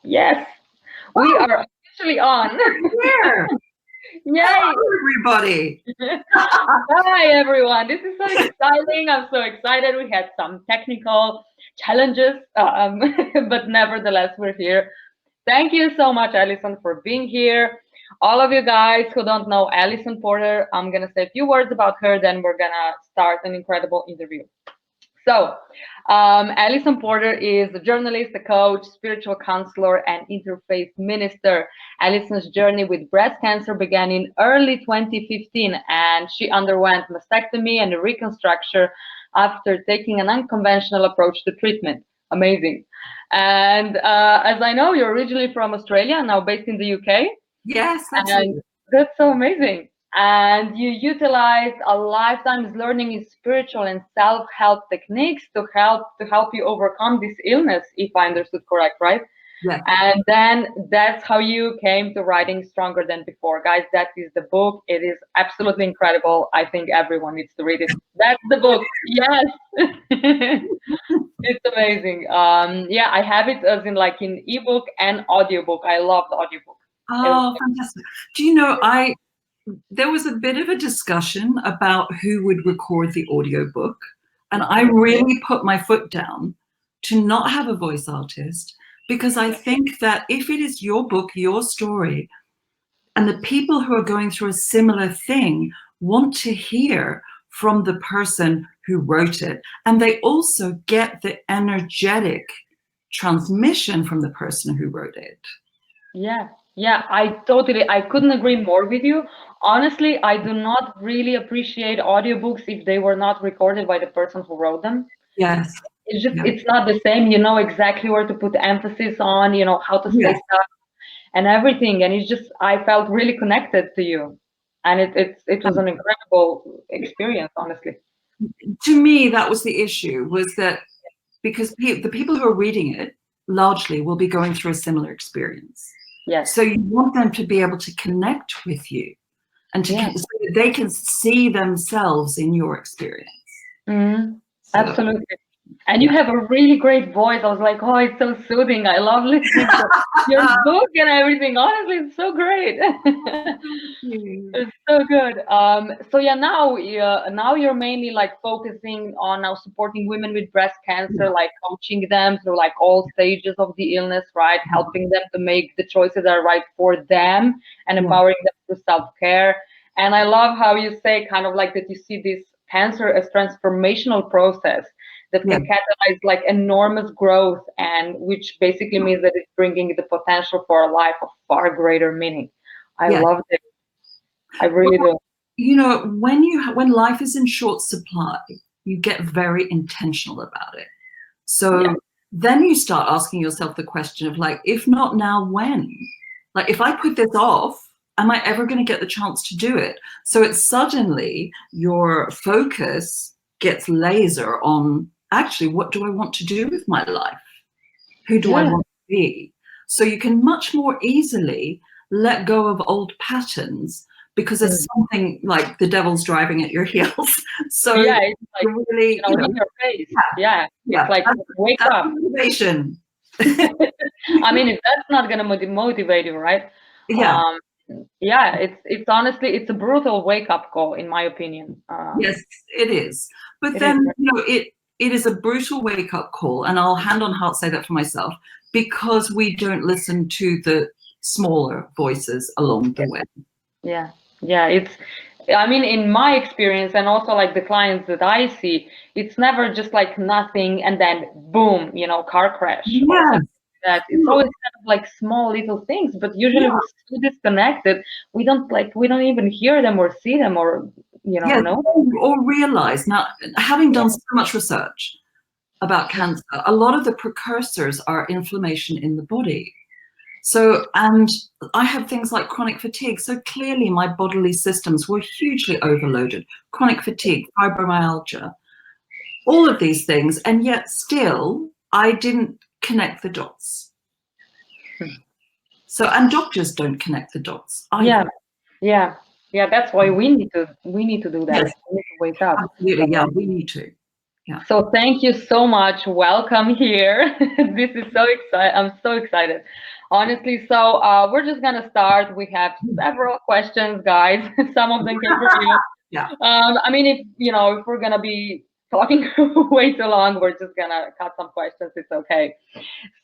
Yes, we Oh, are officially on. here. Yay! Hello, everybody. Hi, everyone. This is so exciting. I'm so excited. We had some technical challenges, but nevertheless, we're here. Thank you so much, Alison, for being here. All of you guys who don't know Alison Porter, I'm going to say a few words about her, then we're going to start an incredible interview. So, Alison Porter is a journalist, a coach, spiritual counselor, and interfaith minister. Alison's journey with breast cancer began in early 2015, and she underwent mastectomy and reconstruction after taking an unconventional approach to treatment. Amazing. And as I know, you're originally from Australia, now based in the UK. Yes, And absolutely. that's so amazing. And you utilize a lifetime's learning in spiritual and self-help techniques to help you overcome this illness, if I understood correct, right? Yes. And then that's how you came to writing Stronger Than Before. Guys, that is the book. It is absolutely incredible. I think everyone needs to read it. That's the book. Yes. It's amazing. Yeah, I have it as in like in ebook and audiobook. I love the audiobook. Oh, fantastic. Do you know, there was a bit of a discussion about who would record the audiobook, and I really put my foot down to not have a voice artist, because I think that if it is your book, your story, and the people who are going through a similar thing want to hear from the person who wrote it, and they also get the energetic transmission from the person who wrote it. Yeah, yeah, I couldn't agree more with you. Honestly, I do not really appreciate audiobooks if they were not recorded by the person who wrote them. Yes. It's not the same. You know exactly where to put emphasis on, how to say Yes. stuff and everything. And I felt really connected to you. And it was an incredible experience, honestly. To me, that was the issue, was that because the people who are reading it largely will be going through a similar experience. Yes. So you want them to be able to connect with you and so that they can see themselves in your experience. Mm-hmm. Absolutely. And you have a really great voice. I was like, oh, it's so soothing. I love listening to your book and everything. Honestly, it's so great. It's so good. So yeah, now you're mainly like focusing on now supporting women with breast cancer, like coaching them through like all stages of the illness, right? Helping them to make the choices that are right for them and empowering them through self-care. And I love how you say kind of like that you see this cancer as transformational process that can catalyze like enormous growth, and which basically means that it's bringing the potential for a life of far greater meaning. I love it. I really do. You know, when life is in short supply, you get very intentional about it. So then you start asking yourself the question of like, if not now, when? Like, if I put this off, am I ever going to get the chance to do it? So it's suddenly your focus gets laser on, actually, what do I want to do with my life? Who do I want to be? So you can much more easily let go of old patterns, because it's something like the devil's driving at your heels. So it's like really, in your face. It's like wake up. Motivation. I mean, if that's not gonna motivate you, right? It's honestly, it's a brutal wake up call, in my opinion. Yes, it is. But then it is a brutal wake up call, and I'll hand on heart say that for myself, because we don't listen to the smaller voices along the way. I mean, in my experience, and also like the clients that I see, it's never just like nothing and then boom, car crash or something like that. It's always kind of like small little things, but usually we're so disconnected. We don't even hear them or see them or know. Or realize. Now, having done so much research about cancer, a lot of the precursors are inflammation in the body. So, and I have things like chronic fatigue. So clearly my bodily systems were hugely overloaded. Chronic fatigue, fibromyalgia, all of these things. And yet still, I didn't connect the dots. So, and doctors don't connect the dots either. Yeah. That's why we need to do that. Yes. We need to wake up. Absolutely. Yeah, we need to. Yeah. So thank you so much. Welcome here. This is so exciting. I'm so excited, honestly. So we're just gonna start. We have several questions, guys. Some of them came from you. Yeah. I mean, if we're gonna be talking way too long, we're just gonna cut some questions. It's okay.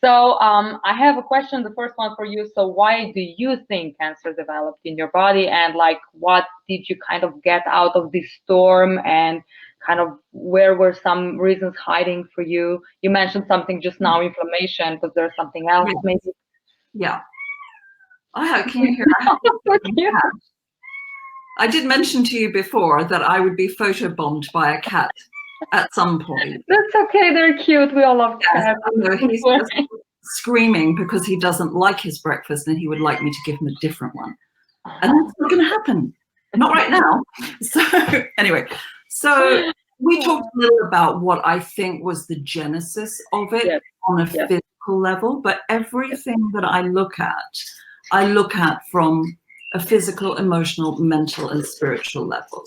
So I have a question. The first one for you. So why do you think cancer developed in your body, and like what did you kind of get out of this storm, and kind of where were some reasons hiding for you? You mentioned something just now, inflammation. Was there something else Yes. maybe? Yeah. Can you hear? Yeah. I did mention to you before that I would be photobombed by a cat at some point. That's okay. They're cute. We all love cats. Yes, he's just screaming because he doesn't like his breakfast and he would like me to give him a different one. And that's not going to happen. Not right now. So anyway, so we talked a little about what I think was the genesis of it on a physical level, but everything that I look at from a physical, emotional, mental, and spiritual level.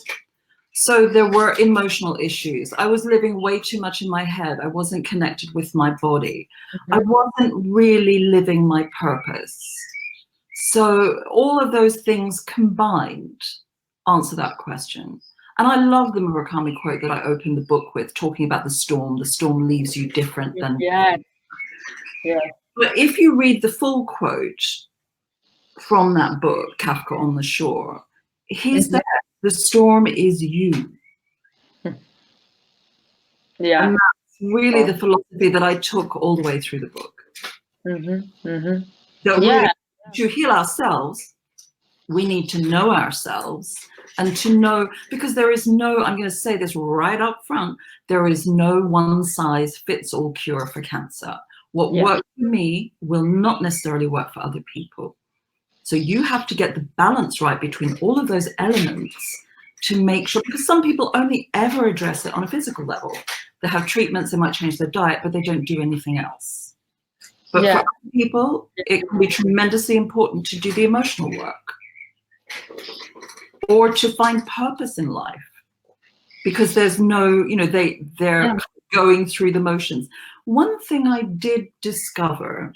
So there were emotional issues. I was living way too much in my head. I wasn't connected with my body. I wasn't really living my purpose. So all of those things combined answer that question. And I love the Murakami quote that I opened the book with, talking about the storm. The storm leaves you different than. Yeah. But if you read the full quote from that book, Kafka on the Shore, he's there. The storm is you. Yeah. And that's really the philosophy that I took all the way through the book. That really, to heal ourselves, we need to know ourselves, and to know, because there is no, I'm going to say this right up front, there is no one size fits all cure for cancer. What works for me will not necessarily work for other people. So you have to get the balance right between all of those elements to make sure, because some people only ever address it on a physical level. They have treatments, they might change their diet, but they don't do anything else. But for other people, it can be tremendously important to do the emotional work or to find purpose in life, because there's no, they're going through the motions. One thing I did discover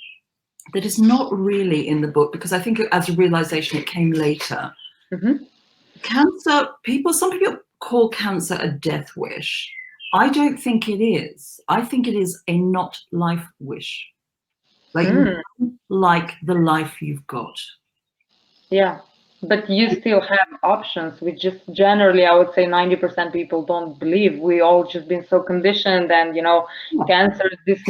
that is not really in the book, because I think as a realization it came later. Cancer, some people call cancer a death wish. I don't think it is. I think it is a not life wish. Like the life you've got. Yeah. But you still have options. We just generally, I would say 90% people don't believe. We all just been so conditioned, and cancer is this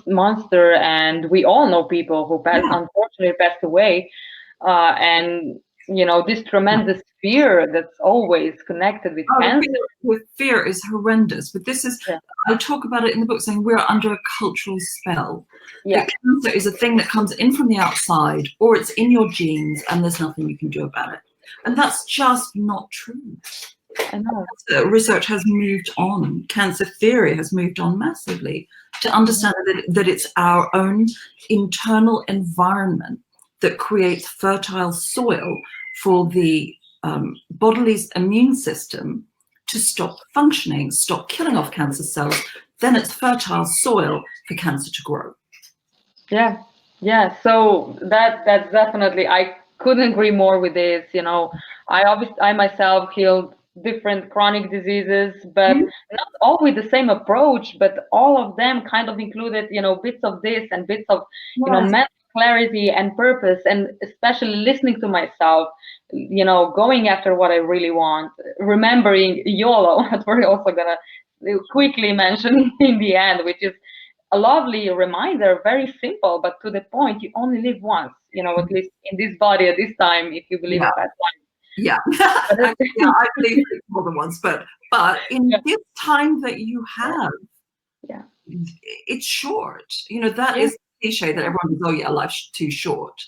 monster, and we all know people who unfortunately passed away, and this tremendous fear that's always connected with cancer. Fear is horrendous, but this is, I talk about it in the book, saying we're under a cultural spell. That cancer is a thing that comes in from the outside, or it's in your genes, and there's nothing you can do about it. And that's just not true. I know. Research has moved on. Cancer theory has moved on massively to understand that it's our own internal environment that creates fertile soil for the body's immune system to stop functioning, stop killing off cancer cells. Then it's fertile soil for cancer to grow. Yeah. So that's definitely, I couldn't agree more with this. I myself healed different chronic diseases, but not all with the same approach, but all of them kind of included, bits of this and bits of, mental clarity and purpose, and especially listening to myself, going after what I really want, remembering YOLO, that we're also gonna quickly mention in the end, which is a lovely reminder, very simple, but to the point. You only live once, at least in this body at this time, if you believe in that one. Yeah. I believe it's more than once, but in this time that you have, it's short. That is cliche that everyone goes, oh yeah, life's too short.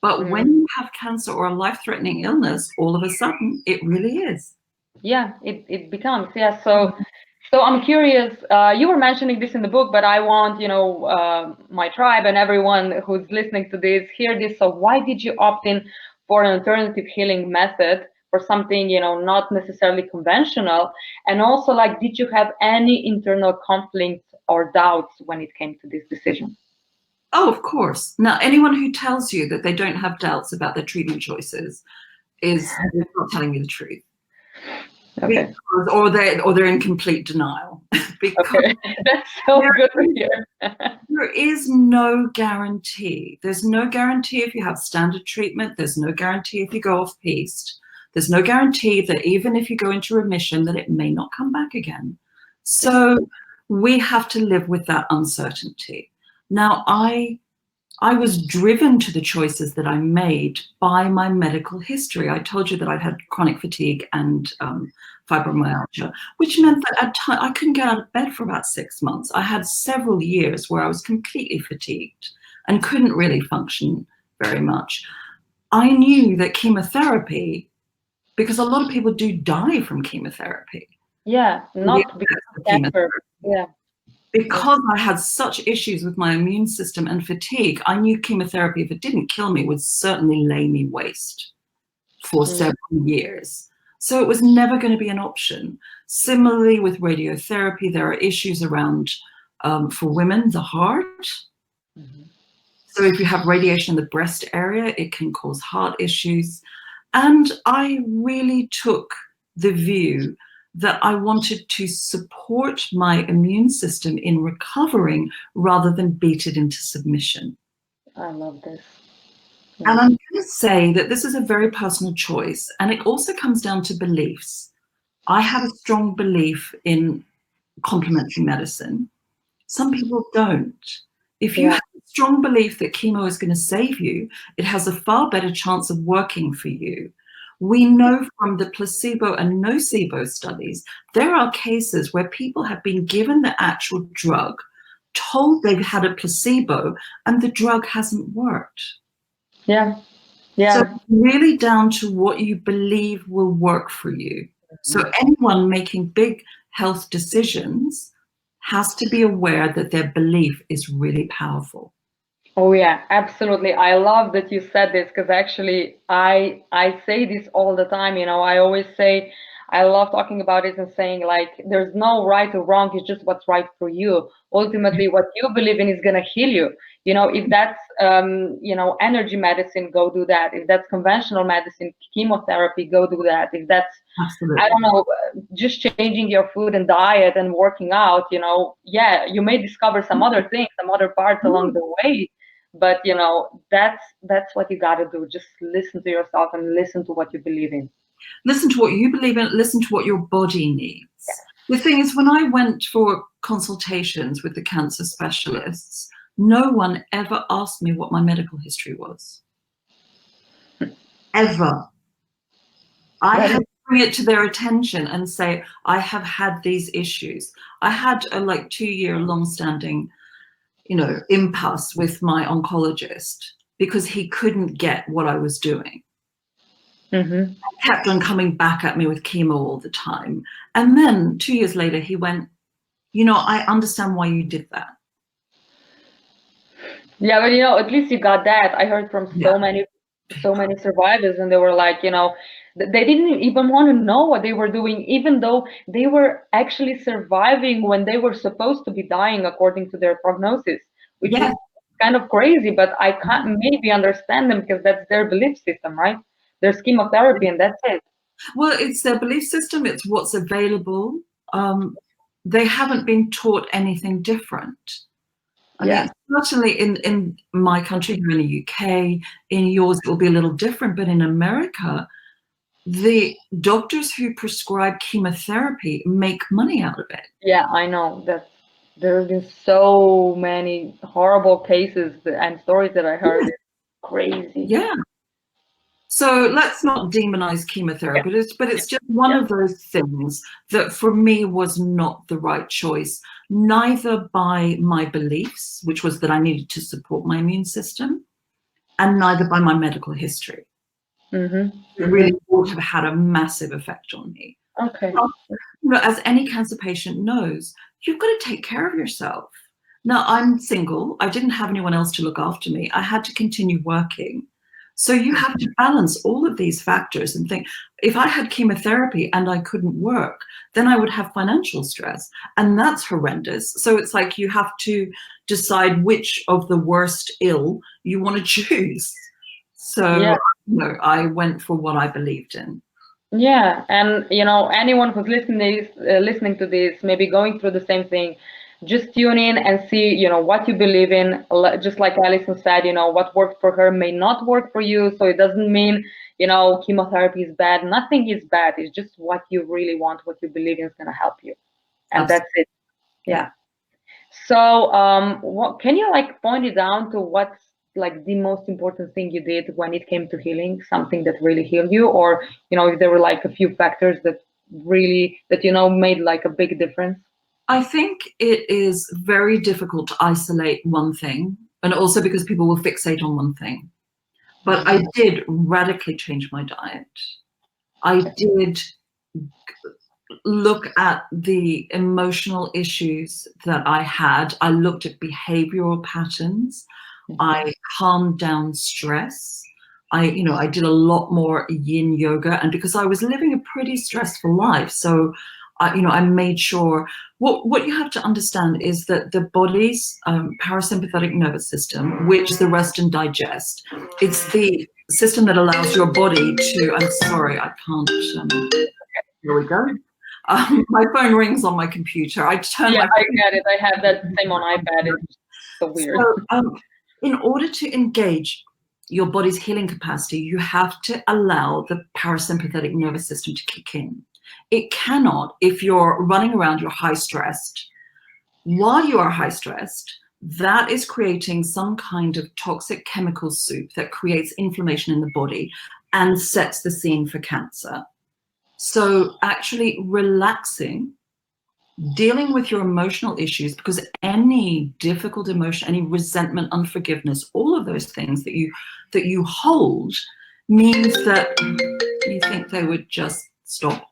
But when you have cancer or a life-threatening illness, all of a sudden it really is. Yeah, it becomes, So I'm curious, you were mentioning this in the book, but I want, my tribe and everyone who's listening to this, hear this. So why did you opt in for an alternative healing method for something, you know, not necessarily conventional? And also, like, did you have any internal conflict or doubts when it came to this decision? Oh, of course. Now, anyone who tells you that they don't have doubts about their treatment choices is not telling you the truth. Okay. Because, or they're in complete denial. Because Okay, that's so good to hear. there is no guarantee. There's no guarantee if you have standard treatment. There's no guarantee if you go off piste. There's no guarantee that even if you go into remission, that it may not come back again. So we have to live with that uncertainty. Now, I was driven to the choices that I made by my medical history. I told you that I'd had chronic fatigue and fibromyalgia, which meant that at times I couldn't get out of bed for about 6 months. I had several years where I was completely fatigued and couldn't really function very much. I knew that chemotherapy, because a lot of people do die from chemotherapy. Yeah, not because of cancer. Yeah. Because I had such issues with my immune system and fatigue, I knew chemotherapy, if it didn't kill me, would certainly lay me waste for several years. So it was never going to be an option. Similarly with radiotherapy, there are issues around, for women, the heart. So if you have radiation in the breast area, it can cause heart issues. And I really took the view that I wanted to support my immune system in recovering rather than beat it into submission. I love this. And I'm going to say that this is a very personal choice, and it also comes down to beliefs. I have a strong belief in complementary medicine. Some people don't. If you have a strong belief that chemo is going to save you, it has a far better chance of working for you. We know from the placebo and nocebo studies, there are cases where people have been given the actual drug, told they've had a placebo, and the drug hasn't worked. Yeah. Yeah. So really down to what you believe will work for you. So anyone making big health decisions has to be aware that their belief is really powerful. Oh yeah, absolutely. I love that you said this, because actually I say this all the time. You know, I always say, I love talking about it and saying, like, there's no right or wrong, it's just what's right for you. Ultimately, what you believe in is gonna heal you. You know, if that's you know, energy medicine, go do that. If that's conventional medicine, chemotherapy, go do that. If that's, absolutely, I don't know, just changing your food and diet and working out, you know, yeah, you may discover some other things, some other parts along the way. But you know, that's what you got to do. Just listen to yourself and listen to what you believe in. Listen to what you believe in, listen to what your body needs. The thing is, when I went for consultations with the cancer specialists, no one ever asked me what my medical history was. Ever. I had to bring it to their attention and say, I have had these issues. I had a like 2-year long-standing, you know, impasse with my oncologist because he couldn't get what I was doing. He kept on coming back at me with chemo all the time. And then 2 years later, he went, you know, I understand why you did that. Yeah, but you know, at least you got that. I heard from so many survivors, and they were like, you know, they didn't even want to know what they were doing, even though they were actually surviving when they were supposed to be dying according to their prognosis, which is kind of crazy. But I can't maybe understand them, because that's their belief system, right? There's chemotherapy and that's it. Well, it's their belief system. It's what's available. They haven't been taught anything different. I mean, certainly in my country, here in the UK, in yours, it will be a little different. But in America, the doctors who prescribe chemotherapy make money out of it. Yeah, I know that there have been so many horrible cases and stories that I heard. It's crazy. Yeah. So let's not demonize chemotherapy, but it's just one of those things that for me was not the right choice, neither by my beliefs, which was that I needed to support my immune system, and neither by my medical history. It really would have had a massive effect on me. Okay. You know, as any cancer patient knows, you've got to take care of yourself. Now, I'm single. I didn't have anyone else to look after me. I had to continue working. So you have to balance all of these factors and think, if I had chemotherapy and I couldn't work, then I would have financial stress, and that's horrendous. So it's like you have to decide which of the worst ill you want to choose. So Yeah. I went for what I believed in. Yeah, and anyone who's listening to this, maybe going through the same thing, just tune in and see, what you believe in. Just like Alison said, what worked for her may not work for you. So it doesn't mean, chemotherapy is bad. Nothing is bad. It's just what you really want, what you believe in is going to help you, and Absolutely. that's it. Yeah. So, what can you point it down to what's the most important thing you did when it came to healing, something that really healed you, or if there were a few factors that really made a big difference? I think it is very difficult to isolate one thing, and also because people will fixate on one thing. But I did radically change my diet. I did look at the emotional issues that I had. I looked at behavioral patterns. I calmed down stress. I did a lot more yin yoga, and because I was living a pretty stressful life, so I made sure. What you have to understand is that the body's parasympathetic nervous system, which is the rest and digest, it's the system that allows your body to. I'm sorry, I can't. Here we go. My phone rings on my computer. I turn. Yeah, I get it. I have that same on iPad. It's so weird. So, in order to engage your body's healing capacity, you have to allow the parasympathetic nervous system to kick in. It cannot, if you're running around, you're high stressed. While you are high stressed, that is creating some kind of toxic chemical soup that creates inflammation in the body and sets the scene for cancer. So actually relaxing, dealing with your emotional issues, because any difficult emotion, any resentment, unforgiveness, all of those things that you hold means that you think they would just stop.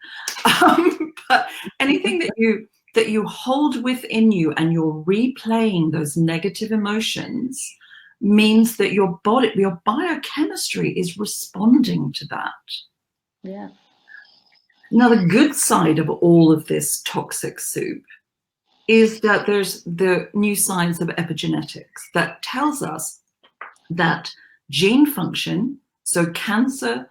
But anything that you hold within you and you're replaying those negative emotions means that your body, your biochemistry is responding to that. Yeah. Now, the good side of all of this toxic soup is that there's the new science of epigenetics that tells us that gene function, so cancer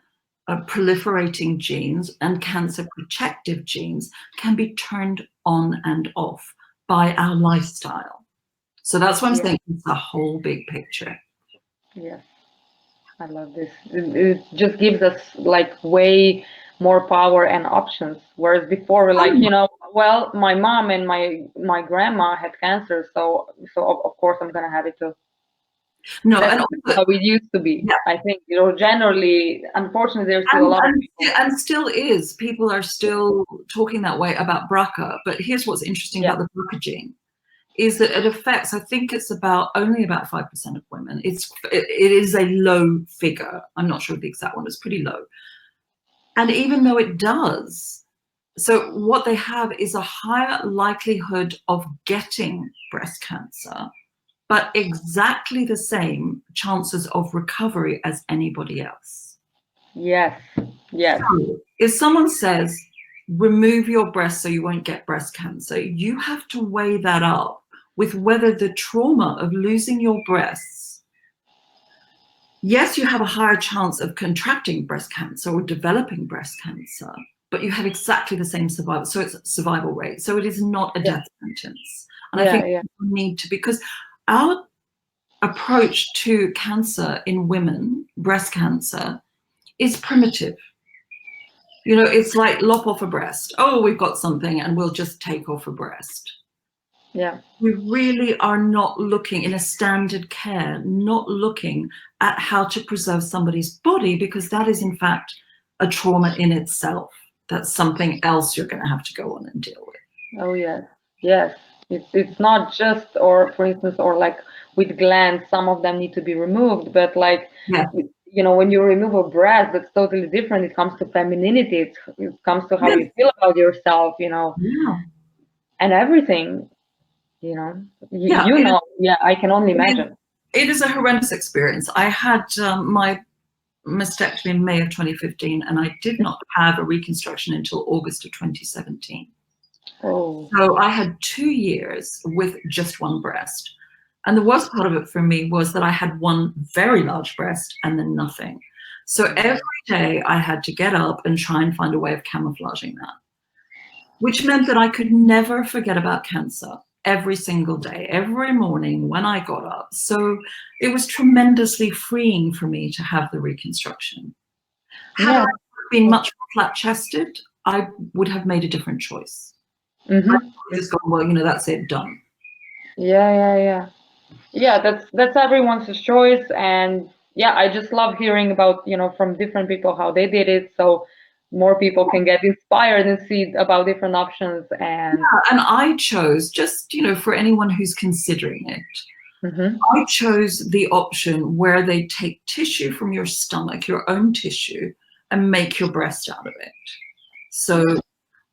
proliferating genes and cancer protective genes, can be turned on and off by our lifestyle. So that's what I'm saying. It's a whole big picture. Yeah, I love this. It just gives us way more power and options. Whereas before we're well, my mom and my grandma had cancer, so of course I'm gonna have it too. No, that's how it used to be. Yeah. I think generally, unfortunately, there's still a lot of people, and still is. People are still talking that way about BRCA. But here's what's interesting about the BRCA gene. Is that it affects, I think it's only about 5% of women. It is a low figure. I'm not sure of the exact one. It's pretty low. And even though it does, so what they have is a higher likelihood of getting breast cancer, but exactly the same chances of recovery as anybody else. Yes, yes. So if someone says, remove your breast so you won't get breast cancer, you have to weigh that up with whether the trauma of losing your breasts, yes, you have a higher chance of contracting breast cancer or developing breast cancer, but you have exactly the same survival. So it's survival rate. So it is not a death sentence. And I think we need to, because our approach to cancer in women, breast cancer, is primitive. It's like lop off a breast. Oh, we've got something and we'll just take off a breast. Yeah. We really are not looking in a standard care, not looking at how to preserve somebody's body, because that is in fact a trauma in itself. That's something else you're going to have to go on and deal with. Oh, yes. Yes. It's not just, or for instance, or with glands, some of them need to be removed, but when you remove a breast, that's totally different. It comes to femininity. It comes to how you feel about yourself, and everything, I can only imagine. It is a horrendous experience. I had mastectomy in May of 2015, and I did not have a reconstruction until August of 2017. Oh. So I had 2 years with just one breast. And the worst part of it for me was that I had one very large breast and then nothing. So every day I had to get up and try and find a way of camouflaging that, which meant that I could never forget about cancer every single day, every morning when I got up. So it was tremendously freeing for me to have the reconstruction. Had I been much more flat-chested, I would have made a different choice. Mm-hmm. Just gone, well, you know, that's it, done. Yeah, that's everyone's choice. And yeah, I just love hearing about, from different people how they did it, so more people can get inspired and see about different options. And and I chose, just, for anyone who's considering it, I chose the option where they take tissue from your stomach, your own tissue, and make your breast out of it. So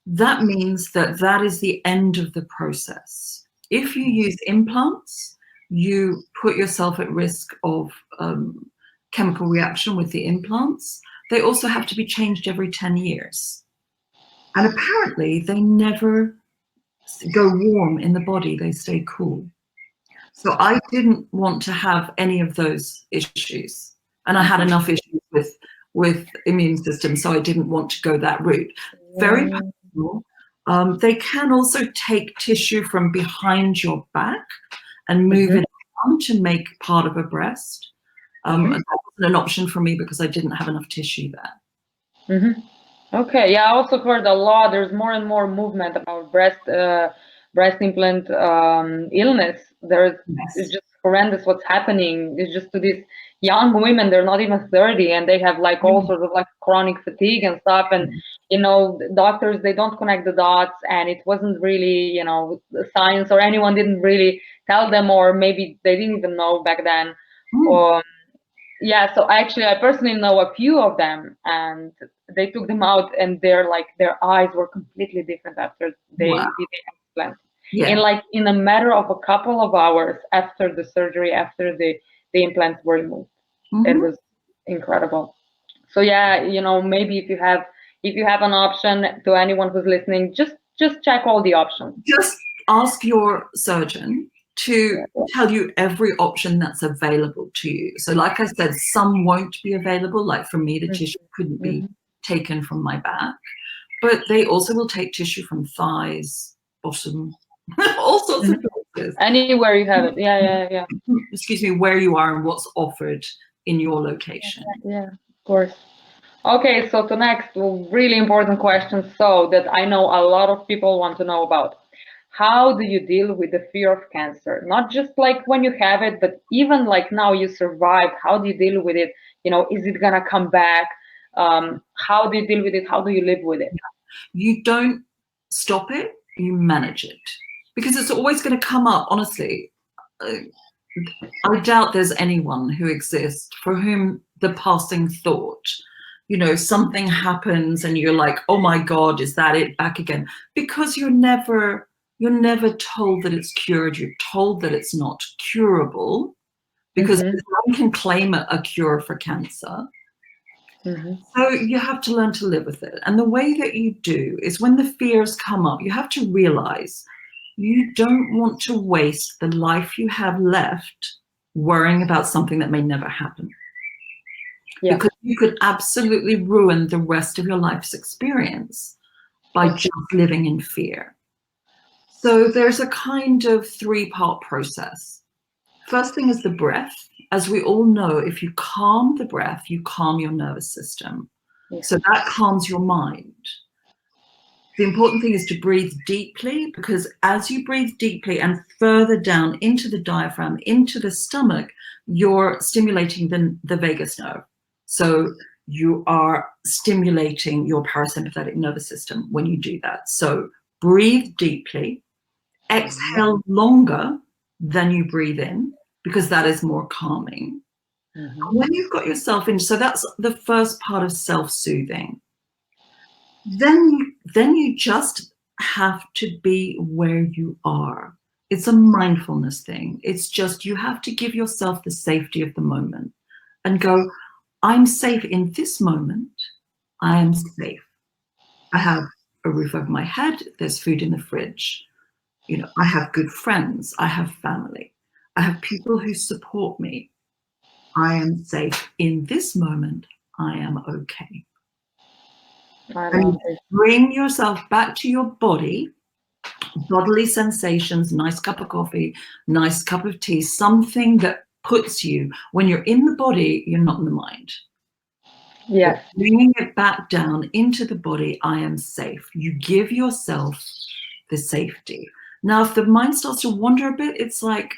that means that that is the end of the process. If you use implants, you put yourself at risk of chemical reaction with the implants. They also have to be changed every 10 years. And apparently they never go warm in the body, they stay cool. So I didn't want to have any of those issues. And I had enough issues with immune system, so I didn't want to go that route. Very personal. They can also take tissue from behind your back and move it on to make part of a breast. That wasn't an option for me because I didn't have enough tissue there. Okay, yeah, I also heard a lot. There's more and more movement about breast implant illness. It's just horrendous what's happening. It's just to these young women, they're not even 30, and they have like all sorts of like chronic fatigue and stuff. And doctors, they don't connect the dots, and it wasn't really the science, or anyone didn't really tell them, or maybe they didn't even know back then. Yeah, so actually I personally know a few of them, and they took them out, and their eyes were completely different after they did the explant. And in a matter of a couple of hours after the surgery, after the implants were removed. It was incredible. So yeah, maybe if you have an option, to anyone who's listening, just check all the options. Just ask your surgeon to tell you every option that's available to you. So like I said, some won't be available. Like for me, the tissue couldn't be taken from my back, but they also will take tissue from thighs, bottom, all sorts of places. Anywhere you have it. Yeah. Excuse me, where you are and what's offered in your location. Yeah, of course. Okay, so the next really important question, so that I know a lot of people want to know about. How do you deal with the fear of cancer? Not just like when you have it, but even like now you survived. How do you deal with it? Is it gonna come back? How do you deal with it? How do you live with it? You don't stop it, you manage it. Because it's always going to come up, honestly. I doubt there's anyone who exists for whom the passing thought, something happens and you're like, oh my God, is that it back again? Because you're never told that it's cured. You're told that it's not curable, because no one can claim a cure for cancer. So you have to learn to live with it. And the way that you do is, when the fears come up, you have to realize you don't want to waste the life you have left worrying about something that may never happen. Yeah. Because you could absolutely ruin the rest of your life's experience by just living in fear. So there's a kind of 3-part process. First thing is the breath. As we all know, if you calm the breath, you calm your nervous system. Yeah. So that calms your mind. The important thing is to breathe deeply, because as you breathe deeply and further down into the diaphragm, into the stomach, you're stimulating the vagus nerve. So you are stimulating your parasympathetic nervous system when you do that. So breathe deeply, exhale longer than you breathe in, because that is more calming. When you've got yourself in, so that's the first part of self-soothing. Then you just have to be where you are. It's a mindfulness thing. It's just, you have to give yourself the safety of the moment and go, I'm safe in this moment. I am safe. I have a roof over my head. There's food in the fridge. You know, I have good friends. I have family. I have people who support me. I am safe in this moment. I am okay. And bring yourself back to your body, bodily sensations, nice cup of coffee, nice cup of tea, something that puts you, when you're in the body, you're not in the mind. Yes. But bringing it back down into the body, I am safe. You give yourself the safety. Now, if the mind starts to wander a bit, it's like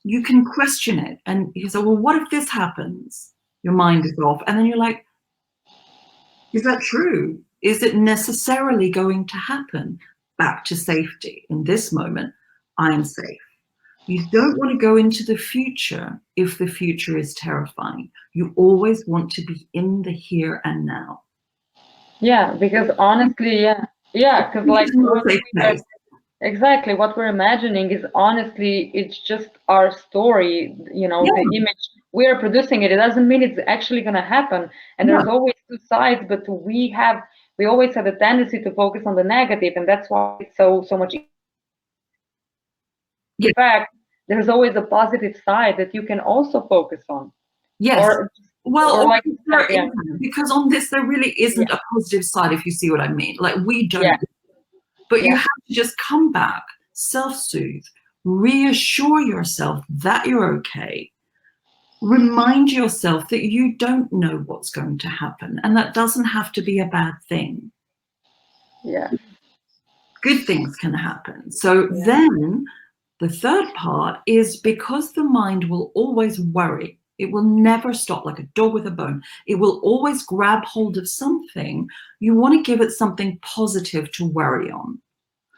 you can question it. And you say, well, what if this happens? Your mind is off. And then you're like, is that true? Is it necessarily going to happen? Back to safety. In this moment, I am safe. You don't want to go into the future if the future is terrifying. You always want to be in the here and now. Yeah, because honestly, because like exactly what we're imagining is honestly, it's just our story, you know, the image we are producing it. It doesn't mean it's actually going to happen. And there's always two sides, but we always have a tendency to focus on the negative, and that's why it's so much. In fact, there's always a positive side that you can also focus on. Yes. Because on this, there really isn't a positive side, if you see what I mean. Like, we don't. But you have to just come back, self-soothe, reassure yourself that you're okay. Remind yourself that you don't know what's going to happen, and that doesn't have to be a bad thing. Yeah. Good things can happen. So then the third part is, because the mind will always worry, it will never stop, like a dog with a bone. It will always grab hold of something. You want to give it something positive to worry on.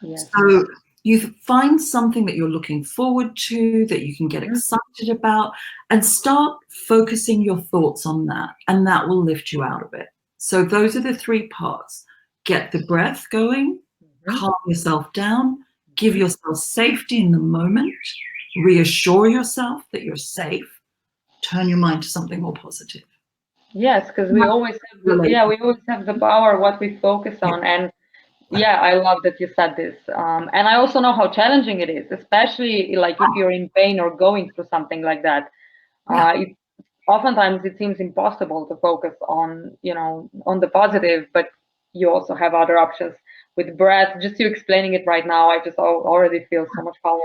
Yes. So you find something that you're looking forward to, that you can get excited about, and start focusing your thoughts on that, and that will lift you out of it. So those are the three parts. Get the breath going, calm yourself down, give yourself safety in the moment, reassure yourself that you're safe, turn your mind to something more positive. Yes, because we always have the power what we focus on. And I love that you said this. And I also know how challenging it is, especially like if you're in pain or going through something like that. Oftentimes it seems impossible to focus on, you know, on the positive, but you also have other options with breath. Just you explaining it right now, I just already feel so much power.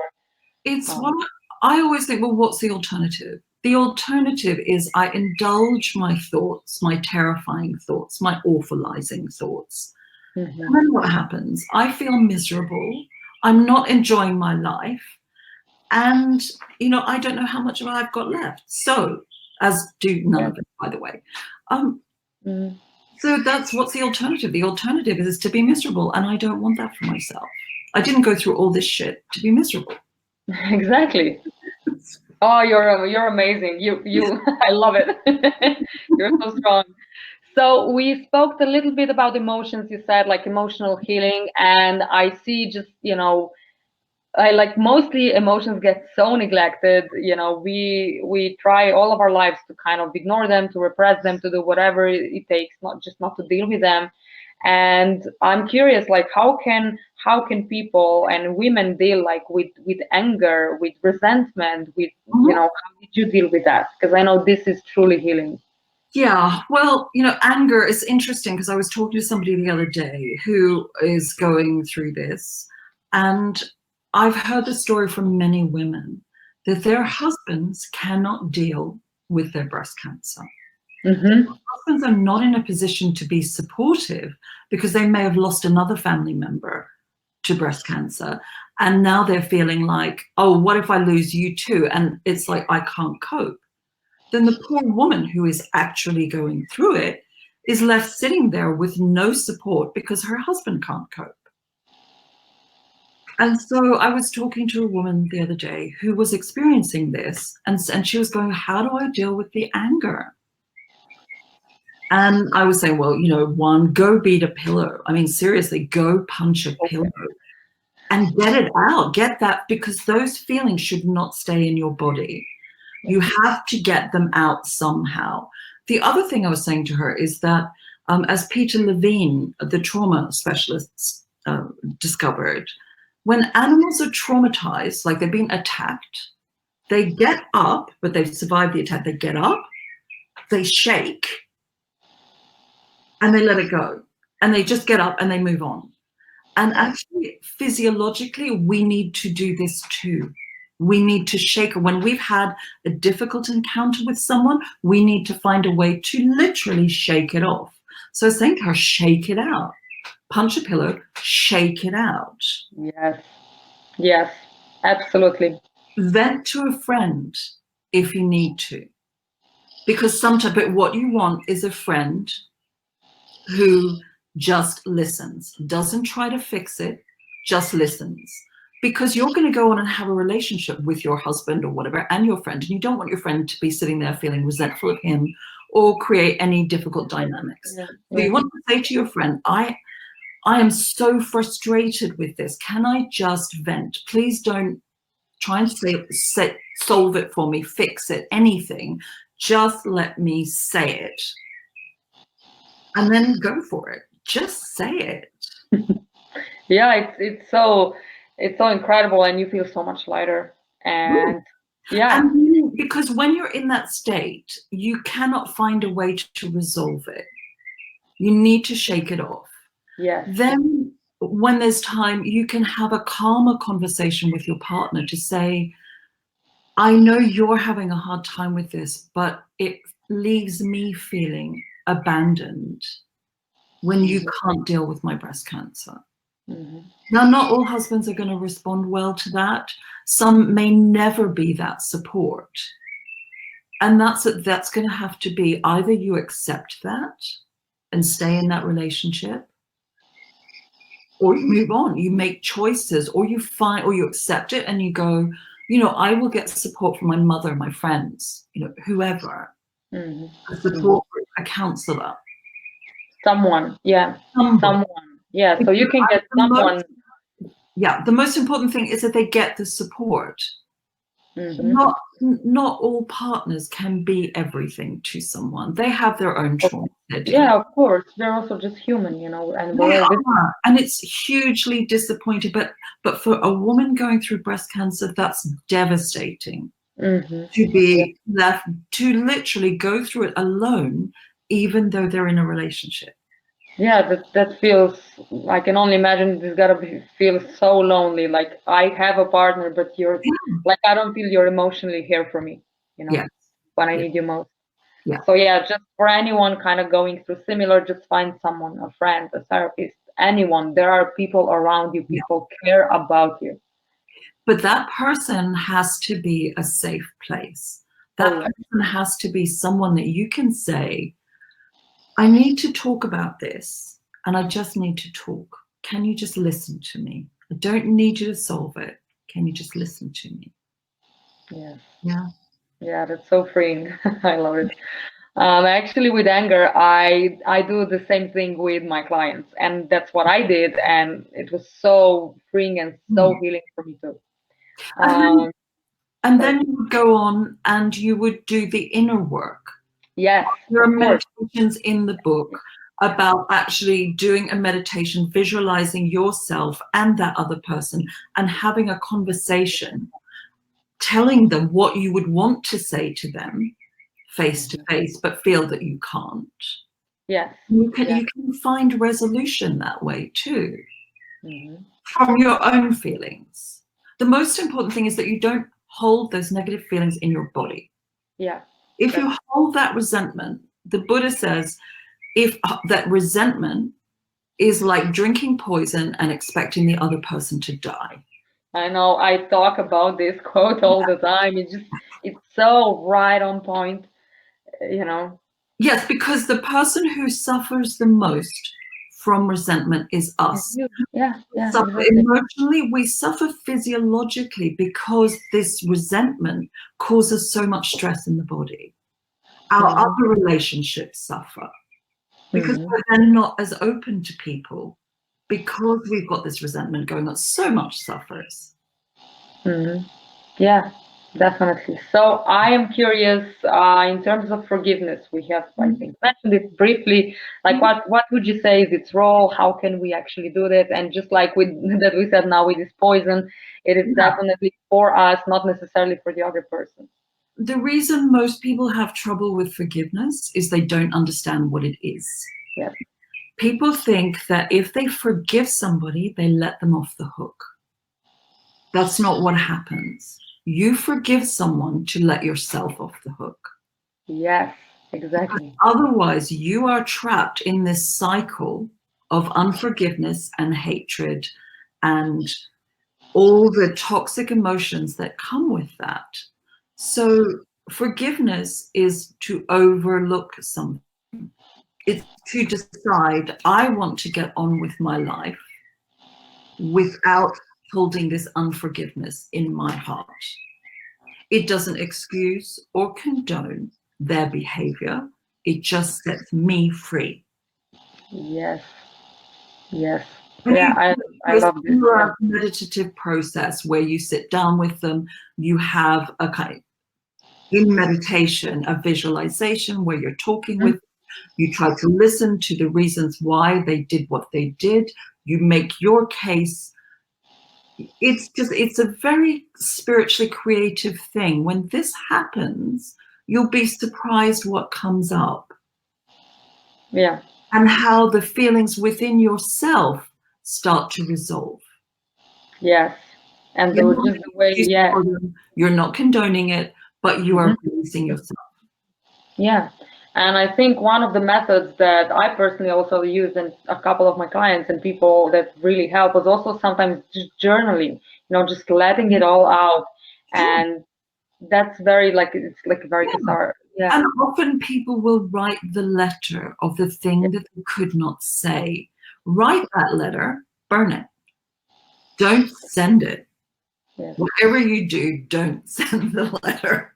It's what I always think, well, what's the alternative? The alternative is I indulge my thoughts, my terrifying thoughts, my awfulizing thoughts. And then what happens? I feel miserable. I'm not enjoying my life. And, you know, I don't know how much of it I've got left. So, as do none of it, by the way. So that's what's the alternative. The alternative is to be miserable. And I don't want that for myself. I didn't go through all this shit to be miserable. Exactly. Oh, you're amazing. You I love it. You're so strong. So we spoke a little bit about emotions. You said like emotional healing, and I see just, you know, I like mostly emotions get so neglected. You know, we try all of our lives to kind of ignore them, to repress them, to do whatever it takes, not to deal with them. And I'm curious, like how can people and women deal like with anger, with resentment, with you know, how did you deal with that? Because I know this is truly healing. Yeah, well, you know, anger is interesting, because I was talking to somebody the other day who is going through this, and I've heard the story from many women that their husbands cannot deal with their breast cancer. Husbands are not in a position to be supportive because they may have lost another family member to breast cancer, and now they're feeling like, oh, what if I lose you too? And it's like, I can't cope. Then the poor woman who is actually going through it is left sitting there with no support because her husband can't cope. And so I was talking to a woman the other day who was experiencing this, and she was going, how do I deal with the anger? And I was saying, well, you know, one, go beat a pillow. I mean, seriously, go punch a pillow and get it out. Get that, because those feelings should not stay in your body. You have to get them out somehow. The other thing I was saying to her is that, as Peter Levine, the trauma specialist, discovered, when animals are traumatized, like they've been attacked, they get up, but they've survived the attack. They get up, they shake, and they let it go. And they just get up and they move on. And actually, physiologically, we need to do this too. We need to shake. When we've had a difficult encounter with someone, we need to find a way to literally shake it off. So I was saying to her, shake it out. Punch a pillow, shake it out. Yes. Yes, absolutely. Vent to a friend if you need to. Because sometimes, but what you want is a friend who just listens, doesn't try to fix it, just listens. Because you're going to go on and have a relationship with your husband or whatever and your friend, and you don't want your friend to be sitting there feeling resentful of him or create any difficult dynamics. Yeah. So you want to say to your friend, I am so frustrated with this. Can I just vent? Please don't try and solve it for me, fix it, anything. Just let me say it. And then go for it. Just say it. Yeah, it's so incredible, and you feel so much lighter. And yeah. And because when you're in that state, you cannot find a way to resolve it. You need to shake it off. Yeah. Then when there's time, you can have a calmer conversation with your partner to say, I know you're having a hard time with this, but it leaves me feeling abandoned when you can't deal with my breast cancer. Mm-hmm. Now, not all husbands are going to respond well to that. Some may never be that support. And that's going to have to be either you accept that and stay in that relationship, or you move on, you make choices, or you accept it and you go, I will get support from my mother, my friends, whoever, a support group, a counselor. Someone. Yeah. Someone. Yeah. So you can get someone. The most important thing is that they get the support. Mm-hmm. Not all partners can be everything to someone. They have their own trauma. Yeah, of course. They're also just human, and we're all different. And it's hugely disappointing. But for a woman going through breast cancer, that's devastating. Mm-hmm. To be left to literally go through it alone, even though they're in a relationship. Yeah, that feels, I can only imagine this gotta feel so lonely. Like, I have a partner, but you're like, I don't feel you're emotionally here for me, when I need you most. Yeah. So yeah, just for anyone kind of going through similar, just find someone, a friend, a therapist, anyone. There are people around you. People care about you. But that person has to be a safe place. That person has to be someone that you can say, I need to talk about this, and I just need to talk. Can you just listen to me? I don't need you to solve it. Can you just listen to me? Yeah. Yeah. Yeah, that's so freeing. I love it. Actually, with anger, I do the same thing with my clients, and that's what I did, and it was so freeing and so healing for me too. And then you would go on and you would do the inner work. Yes. There are meditations in the book about actually doing a meditation, visualizing yourself and that other person and having a conversation, telling them what you would want to say to them face to face, but feel that you can't. Yes. You can find resolution that way too, from your own feelings. The most important thing is that you don't hold those negative feelings in your body. Yeah. If you hold that resentment, the Buddha says, if that resentment is like drinking poison and expecting the other person to die. I know, I talk about this quote all the time. It's so right on point, Yes, because the person who suffers the most from resentment is us. Yeah. Suffer emotionally, we suffer physiologically because this resentment causes so much stress in the body. Our other relationships suffer because we're then not as open to people because we've got this resentment going on. So much suffers. Yeah. Definitely. So I am curious, in terms of forgiveness. We have, I think, mentioned it briefly. Like, what would you say is its role? How can we actually do that? And just like with that we said now with this poison, it is Yeah. definitely for us, not necessarily for the other person. The reason most people have trouble with forgiveness is they don't understand what it is. Yes. People think that if they forgive somebody, they let them off the hook. That's not what happens. You forgive someone to let yourself off the hook. Yes, exactly. Otherwise, you are trapped in this cycle of unforgiveness and hatred and all the toxic emotions that come with that. So forgiveness is to overlook something. It's to decide, I want to get on with my life without holding this unforgiveness in my heart. It doesn't excuse or condone their behavior. It just sets me free. Yes. Yes. And Yeah, I goes love this. through Yeah. a meditative process where you sit down with them, you have a kind in meditation, a visualization where you're talking with, you try to listen to the reasons why they did what they did, you make your case. It's a very spiritually creative thing. When this happens, you'll be surprised what comes up Yeah. and how the feelings within yourself start to resolve. Yes. And You're not just the way, excusing yeah. for them, you're not condoning it, but you are releasing yourself. Yeah. And I think one of the methods that I personally also use, and a couple of my clients and people that really help, is also sometimes just journaling, just letting it all out. Sure. And that's very, like, it's like very Yeah. cathartic. Yeah. And often people will write the letter of the thing that they could not say. Write that letter, burn it. Don't send it. Yes. Whatever you do, don't send the letter.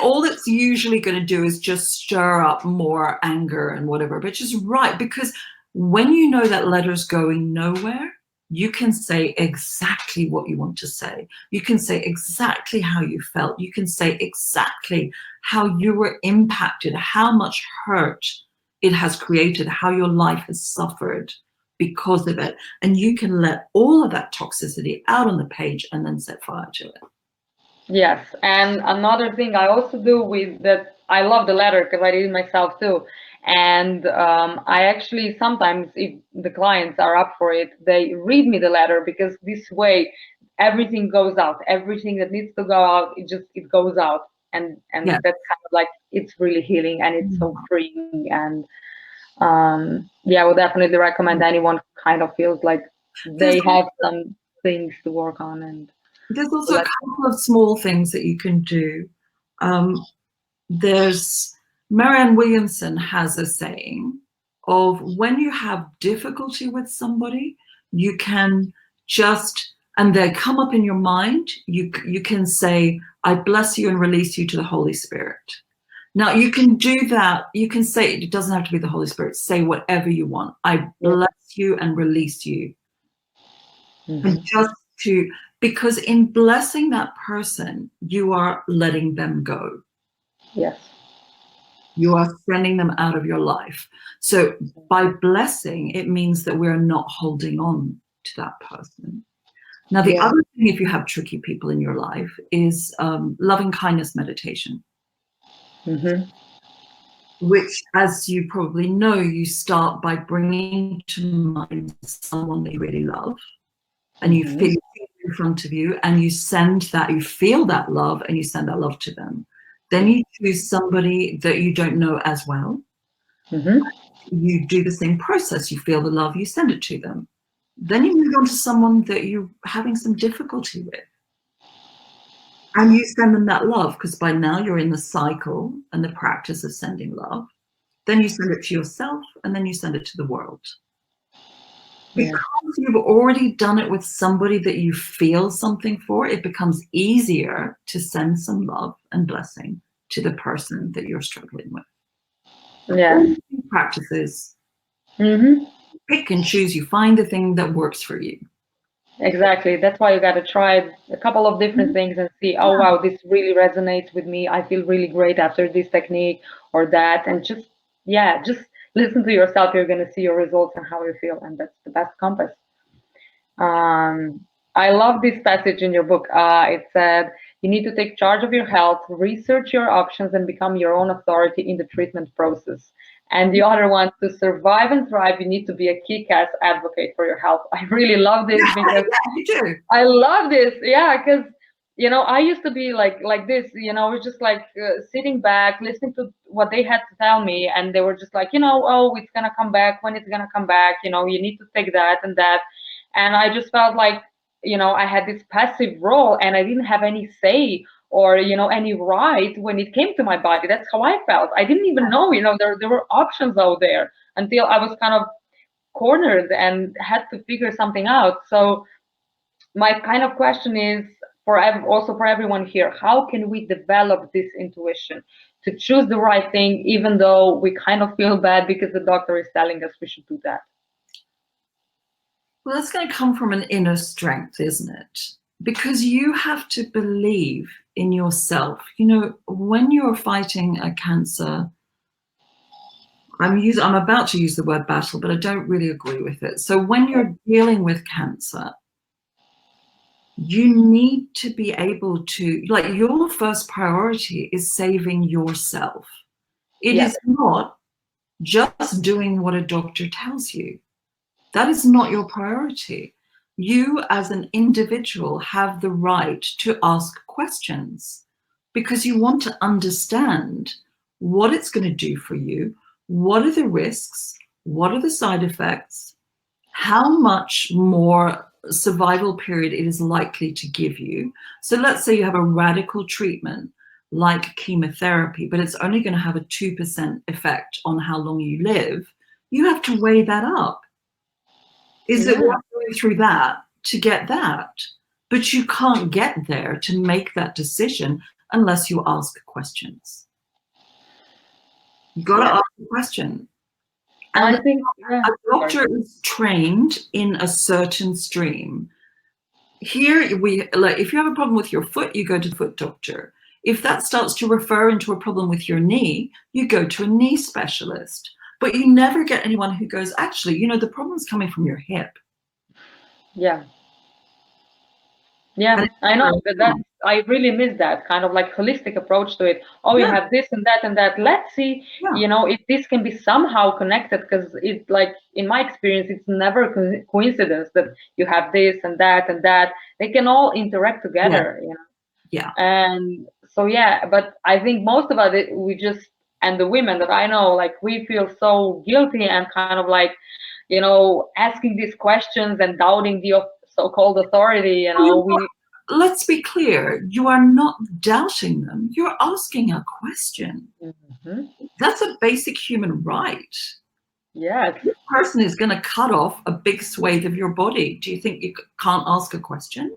All it's usually going to do is just stir up more anger and whatever, but just write, because when you know that letter's going nowhere, you can say exactly what you want to say. You can say exactly how you felt. You can say exactly how you were impacted, how much hurt it has created, how your life has suffered because of it. And you can let all of that toxicity out on the page and then set fire to it. Yes, and another thing I also do with that, I love the letter because I did it myself too. And I actually sometimes, if the clients are up for it, they read me the letter, because this way everything goes out, everything that needs to go out, it goes out, and Yeah. that's kind of like, it's really healing and it's so freeing. And yeah, I would definitely recommend anyone who kind of feels like There's they have some things to work on. And There's also a couple of small things that you can do. There's Marianne Williamson has a saying of, when you have difficulty with somebody, you can just, and they come up in your mind, you can say, I bless you and release you to the Holy Spirit. Now you can do that. You can say, it doesn't have to be the Holy Spirit. Say whatever you want. I bless you and release you. And just to, because in blessing that person, you are letting them go. yes. You are sending them out of your life. So by blessing, it means that we're not holding on to that person. Now, the other thing, if you have tricky people in your life, is loving kindness meditation. Which, as you probably know, you start by bringing to mind someone that you really love, and you feel in front of you, and you send that, you feel that love, and you send that love to them. Then you choose somebody that you don't know as well. You do the same process. You feel the love, you send it to them. Then you move on to someone that you're having some difficulty with, and you send them that love, because by now you're in the cycle and the practice of sending love. Then you send it to yourself, and then you send it to the world. Because you've already done it with somebody that you feel something for, it becomes easier to send some love and blessing to the person that you're struggling with. Yeah. Practices. Pick and choose. You find the thing that works for you. Exactly. That's why you got to try a couple of different Mhm. things and see, oh, wow, this really resonates with me. I feel really great after this technique or that. And just, yeah, just listen to yourself. You're going to see your results and how you feel. And that's the best compass. I love this passage in your book. It said, you need to take charge of your health, research your options, and become your own authority in the treatment process. And the other one, to survive and thrive, you need to be a kick-ass advocate for your health. I really love this Yeah, because yeah, you do. I love this. Yeah, because I used to be like this. It's just like sitting back, listening to what they had to tell me, and they were just like, oh, it's gonna come back when it's gonna come back. You need to take that and that, and I just felt like I had this passive role, and I didn't have any say or any right when it came to my body. That's how I felt. I didn't even know there were options out there until I was kind of cornered and had to figure something out. So my kind of question is also for everyone here, how can we develop this intuition to choose the right thing even though we kind of feel bad because the doctor is telling us we should do that? Well, that's going to come from an inner strength, isn't it? Because you have to believe in yourself. When you're fighting a cancer, I'm about to use the word battle, but I don't really agree with it. So when you're dealing with cancer, you need to be able to, like, your first priority is saving yourself. It Yes. is not just doing what a doctor tells you. That is not your priority. You as an individual have the right to ask questions because you want to understand what it's going to do for you, what are the risks, what are the side effects, how much more survival period it is likely to give you. So let's say you have a radical treatment like chemotherapy, but it's only going to have a 2% effect on how long you live. You have to weigh that up. Is it Yeah. worth going through that to get that? But you can't get there to make that decision unless you ask questions. You got to Yeah. ask a question. And And I think, a yeah, sorry. doctor is trained in a certain stream. Here, if you have a problem with your foot, you go to the foot doctor. If that starts to refer into a problem with your knee, you go to a knee specialist. But you never get anyone who goes, actually, the problem's coming from your hip. Yeah. And Yeah, I know that it's, I really miss that kind of like holistic approach to it. Oh, you yeah, have this and that and that. Let's see, yeah, if this can be somehow connected, because it's like in my experience, it's never coincidence that you have this and that and that. They can all interact yeah, together. yeah. And so yeah, but I think most of us we just, and the women that I know, like we feel so guilty and kind of like, asking these questions and doubting the so-called authority. We Let's be clear. You are not doubting them. You're asking a question. Mhm. That's a basic human right. Yes. This person is going to cut off a big swathe of your body. Do you think you can't ask a question?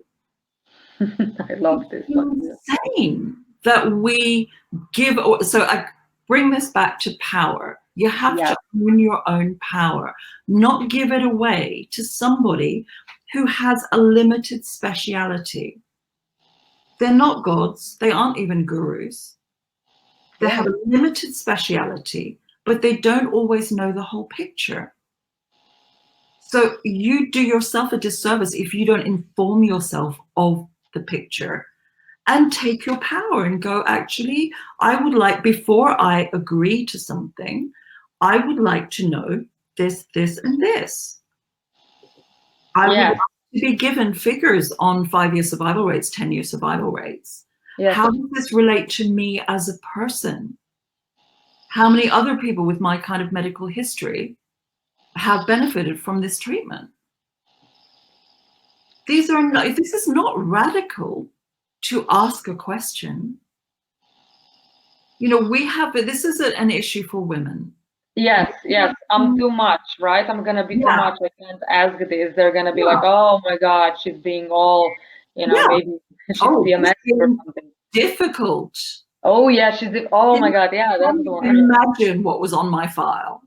I love this one. Yeah. Insane that we give. So I bring this back to power. You have Yeah. to own your own power, not give it away to somebody who has a limited speciality. They're not gods. They aren't even gurus. They Yeah. have a limited speciality, but they don't always know the whole picture. So you do yourself a disservice if you don't inform yourself of the picture and take your power and go, actually, I would like, before I agree to something, I would like to know this, this, and this. I would like Yes. to be given figures on 5-year survival rates, 10-year survival rates. Yes. How does this relate to me as a person? How many other people with my kind of medical history have benefited from this treatment? This is not radical to ask a question. This is an issue for women. Yes. Yes. I'm too much, right? I'm gonna be too Yeah, much. I can't ask this. They're gonna be like, yeah, oh my God, she's being all, yeah. maybe she's Oh, it's PMS or been something. difficult. Oh yeah, oh my Didn't God, yeah, that's the one. imagine what was on my file.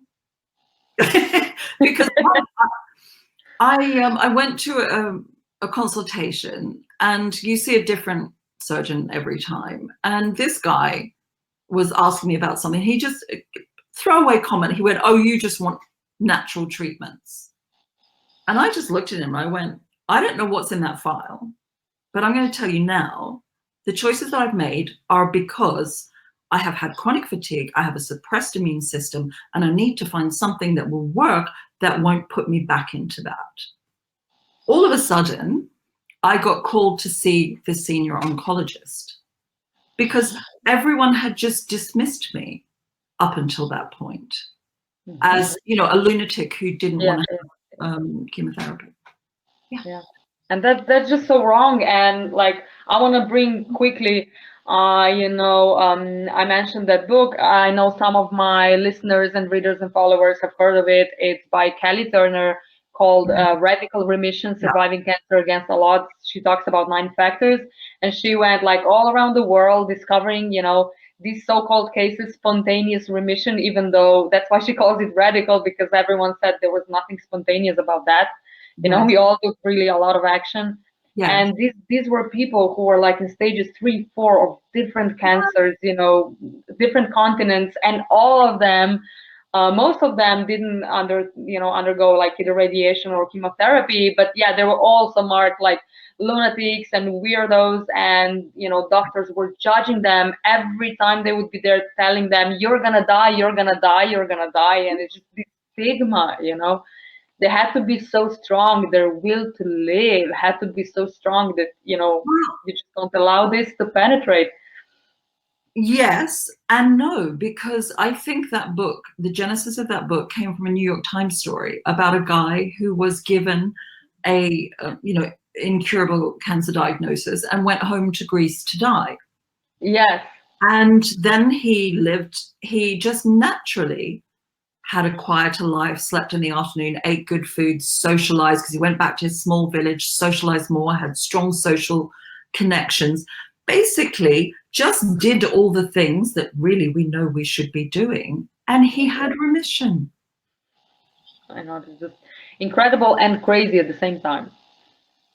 Because I went to a consultation and you see a different surgeon every time. And this guy was asking me about something. He just, throwaway comment, he went, oh, you just want natural treatments. And I just looked at him and I went, I don't know what's in that file, but I'm going to tell you now, the choices that I've made are because I have had chronic fatigue, I have a suppressed immune system, and I need to find something that will work that won't put me back into that. All of a sudden, I got called to see the senior oncologist because everyone had just dismissed me up until that point as, you know, a lunatic who didn't want to have chemotherapy. Yeah. And that's just so wrong. And like, I want to bring quickly, you know, I mentioned that book. I know some of my listeners and readers and followers have heard of it. It's by Kelly Turner, called Radical Remission, Surviving Cancer Against All Odds. She talks about 9 factors, and she went like all around the world discovering, you know, these so-called cases, spontaneous remission, even though that's why she calls it radical, because everyone said there was nothing spontaneous about that. You know, we all took really a lot of action. And these were people who were like in stages 3, 4 of different cancers, you know, different continents, and all of them, most of them didn't undergo like either radiation or chemotherapy, but yeah, they were also marked like lunatics and weirdos, and you know, doctors were judging them every time they would be there telling them, you're gonna die, you're gonna die, you're gonna die. And it's just this stigma, you know. They had to be so strong, their will to live had to be so strong that, you know, you just don't allow this to penetrate. Yes and no, because I think that book, the genesis of that book, came from a New York Times story about a guy who was given a you know, incurable cancer diagnosis and went home to Greece to die. Yes. And then he just naturally had a quieter life, slept in the afternoon, ate good food, socialized, because he went back to his small village, socialized more, had strong social connections, basically just did all the things that really we know we should be doing. And he had remission. I know, it's just incredible and crazy at the same time.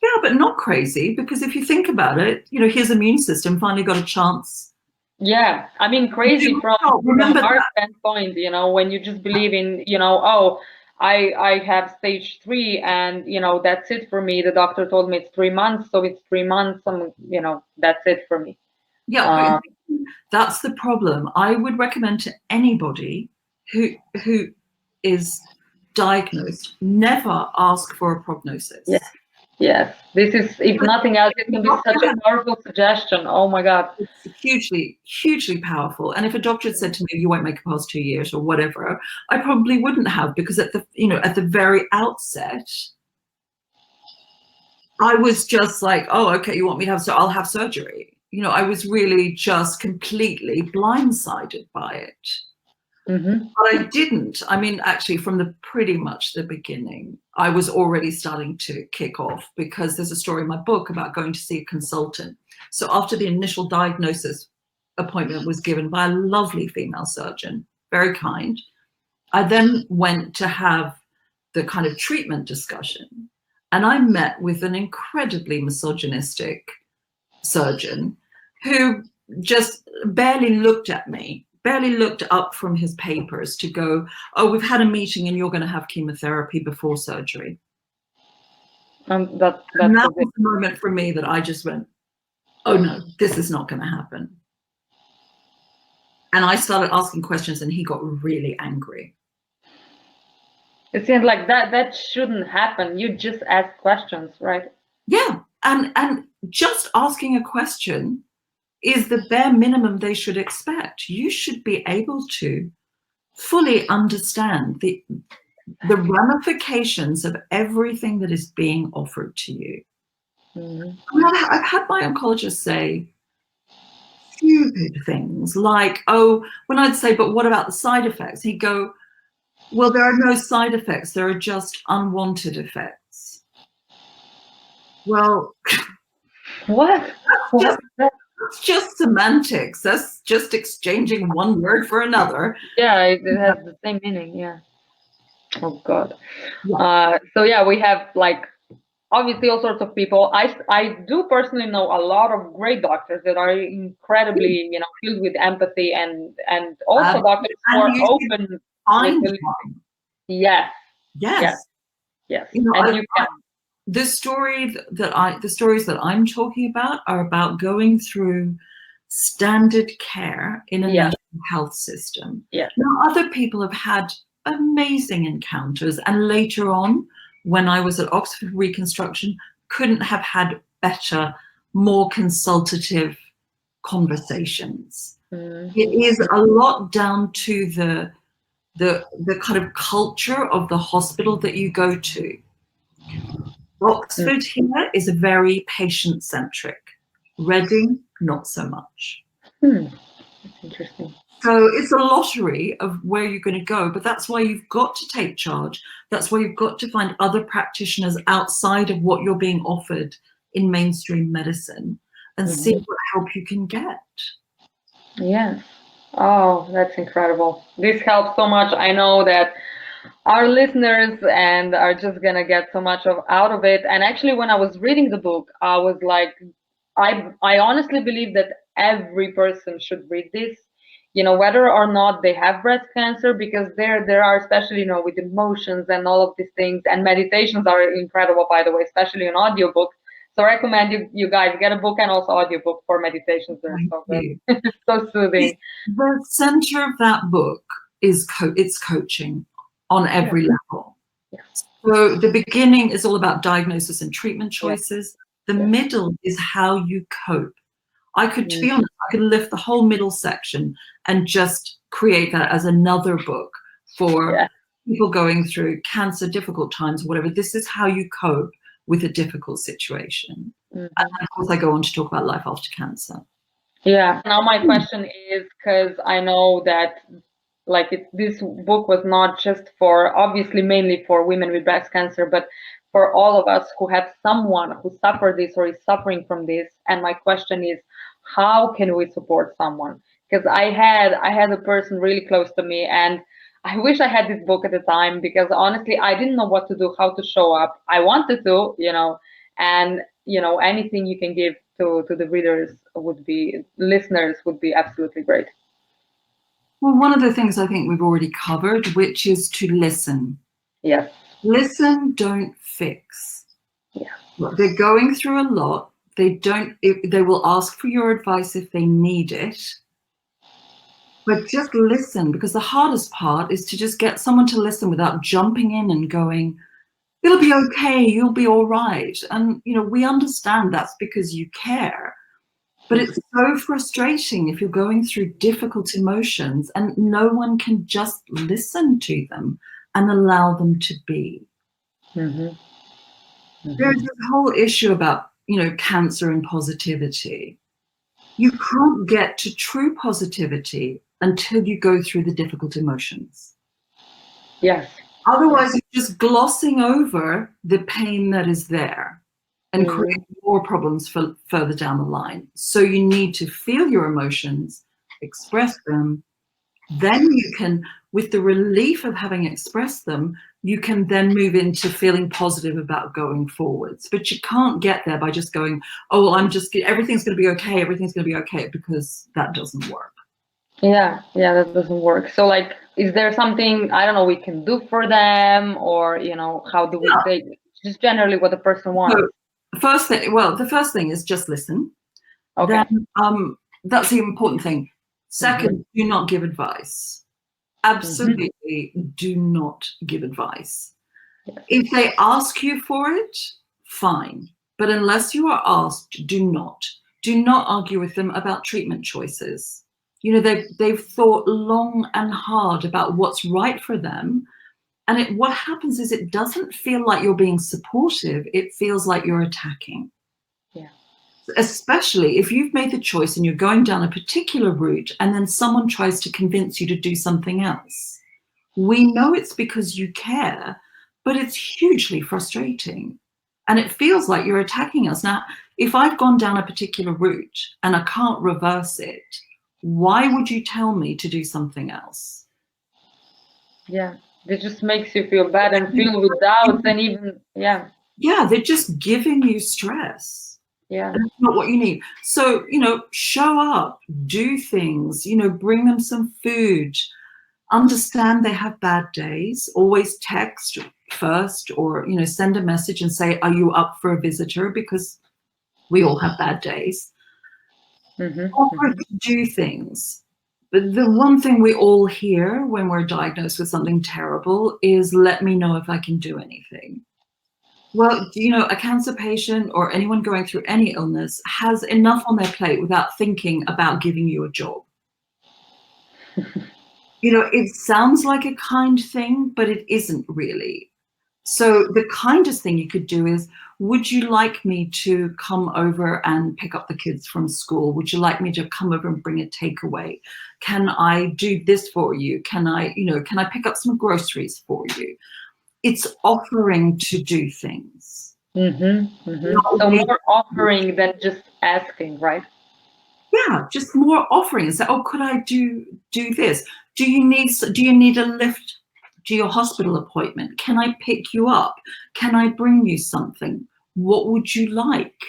Yeah, but not crazy, because if you think about it, you know, his immune system finally got a chance. Yeah, I mean, crazy from our standpoint, you know, when you just believe in, you know, oh, I have stage 3 and, you know, that's it for me. The doctor told me it's 3 months, so it's 3 months, you know, that's it for me. Yeah, that's the problem. I would recommend to anybody who is diagnosed, never ask for a prognosis. Yeah. Yes, this is, if nothing else, it can be such a powerful suggestion. Oh my God. It's hugely, hugely powerful. And if a doctor had said to me, you won't make it past 2 years or whatever, I probably wouldn't have, because at the, you know, at the very outset, I was just like, oh, okay, you want me to have, so I'll have surgery. You know, I was really just completely blindsided by it. But I didn't. I mean, actually, from pretty much the beginning, I was already starting to kick off, because there's a story in my book about going to see a consultant. So after the initial diagnosis appointment was given by a lovely female surgeon, very kind, I then went to have the kind of treatment discussion. And I met with an incredibly misogynistic surgeon who just barely looked at me, barely looked up from his papers to go, oh, we've had a meeting and you're going to have chemotherapy before surgery. And that was the moment for me that I just went, oh no, this is not going to happen. And I started asking questions and he got really angry. It seems like that shouldn't happen. You just ask questions, right? Yeah, and just asking a question is the bare minimum they should expect. You should be able to fully understand the ramifications of everything that is being offered to you. I mean, I've had my oncologist say stupid things like, oh, when I'd say, but what about the side effects? He'd go, well, there are no side effects. There are just unwanted effects. Well, what? That's just semantics. That's just exchanging one word for another. Yeah, it has the same meaning. Yeah. Oh God. Yeah. So yeah, we have like obviously all sorts of people. I do personally know a lot of great doctors that are incredibly, filled with empathy, and also doctors who and are you should open with find the listening. one. Yes, yes, Yes. yes, You know, and you can. the stories that I'm talking about are about going through standard care in a Yes, national health system. yes. Now, other people have had amazing encounters, and later on, when I was at Oxford Reconstruction, couldn't have had better, more consultative conversations. It is a lot down to the kind of culture of the hospital that you go to. Oxford here is very patient-centric. Reading, not so much. That's interesting. So it's a lottery of where you're going to go, but that's why you've got to take charge. That's why you've got to find other practitioners outside of what you're being offered in mainstream medicine and see what help you can get. Yes. Oh, that's incredible. This helps so much. I know that our listeners and are just gonna get so much out of it. And actually, when I was reading the book, I was like, I honestly believe that every person should read this, whether or not they have breast cancer, because there are, especially, with emotions and all of these things, and meditations are incredible, by the way, especially an audiobook. So I recommend you guys get a book and also audiobook for meditations. They're Thank so you. good. So soothing. The center of that book is it's coaching on every level. Yeah. So the beginning is all about diagnosis and treatment choices. The middle is how you cope. I could, to be honest, I could lift the whole middle section and just create that as another book for people going through cancer, difficult times, whatever. This is how you cope with a difficult situation. And of course, I go on to talk about life after cancer. Yeah. Now my question is, because I know that this book was not just for, obviously mainly for women with breast cancer, but for all of us who have someone who suffered this or is suffering from this. And my question is, how can we support someone? Because I had a person really close to me, and I wish I had this book at the time, because honestly I didn't know what to do, how to show up. I wanted to, and anything you can give to the listeners would be absolutely great. Well, one of the things I think we've already covered, which is to listen. Yes. Listen, don't fix. Yeah. They're going through a lot. They will ask for your advice if they need it. But just listen, because the hardest part is to just get someone to listen without jumping in and going, it'll be okay, you'll be all right. And, we understand that's because you care. But it's so frustrating if you're going through difficult emotions and no one can just listen to them and allow them to be. There's this whole issue about, cancer and positivity. You can't get to true positivity until you go through the difficult emotions. Yes. Otherwise, you're just glossing over the pain that is there and create more problems for further down the line. So you need to feel your emotions, express them. Then you can, with the relief of having expressed them, you can then move into feeling positive about going forwards. But you can't get there by just going, oh, well, everything's going to be okay. Everything's going to be okay, because that doesn't work. Yeah, that doesn't work. So is there something, I don't know, we can do for them, or, how do we say, just generally what the person wants? So, the first thing is just listen. Okay. Then that's the important thing. Second, do not give advice. Absolutely do not give advice. If they ask you for it, fine. But unless you are asked, do not argue with them about treatment choices. They've thought long and hard about what's right for them. And what happens is it doesn't feel like you're being supportive. It feels like you're attacking. Yeah. Especially if you've made the choice and you're going down a particular route and then someone tries to convince you to do something else. We know it's because you care, but it's hugely frustrating. And it feels like you're attacking us. Now, if I've gone down a particular route and I can't reverse it, why would you tell me to do something else? Yeah. It just makes you feel bad and feel with doubts, and even, Yeah, they're just giving you stress. Yeah. That's not what you need. So, show up, do things, bring them some food, understand they have bad days, always text first or, send a message and say, are you up for a visitor? Because we all have bad days. Offer to do things. But the one thing we all hear when we're diagnosed with something terrible is, let me know if I can do anything. Well, a cancer patient or anyone going through any illness has enough on their plate without thinking about giving you a job. It sounds like a kind thing, but it isn't really. So the kindest thing you could do is, would you like me to come over and pick up the kids from school? Would you like me to come over and bring a takeaway? Can I do this for you? Can I pick up some groceries for you? It's offering to do things. So more offering than just asking, right? Yeah, just more offering. Say, oh, could I do this? Do you need a lift to your hospital appointment? Can I pick you up? Can I bring you something? What would you like?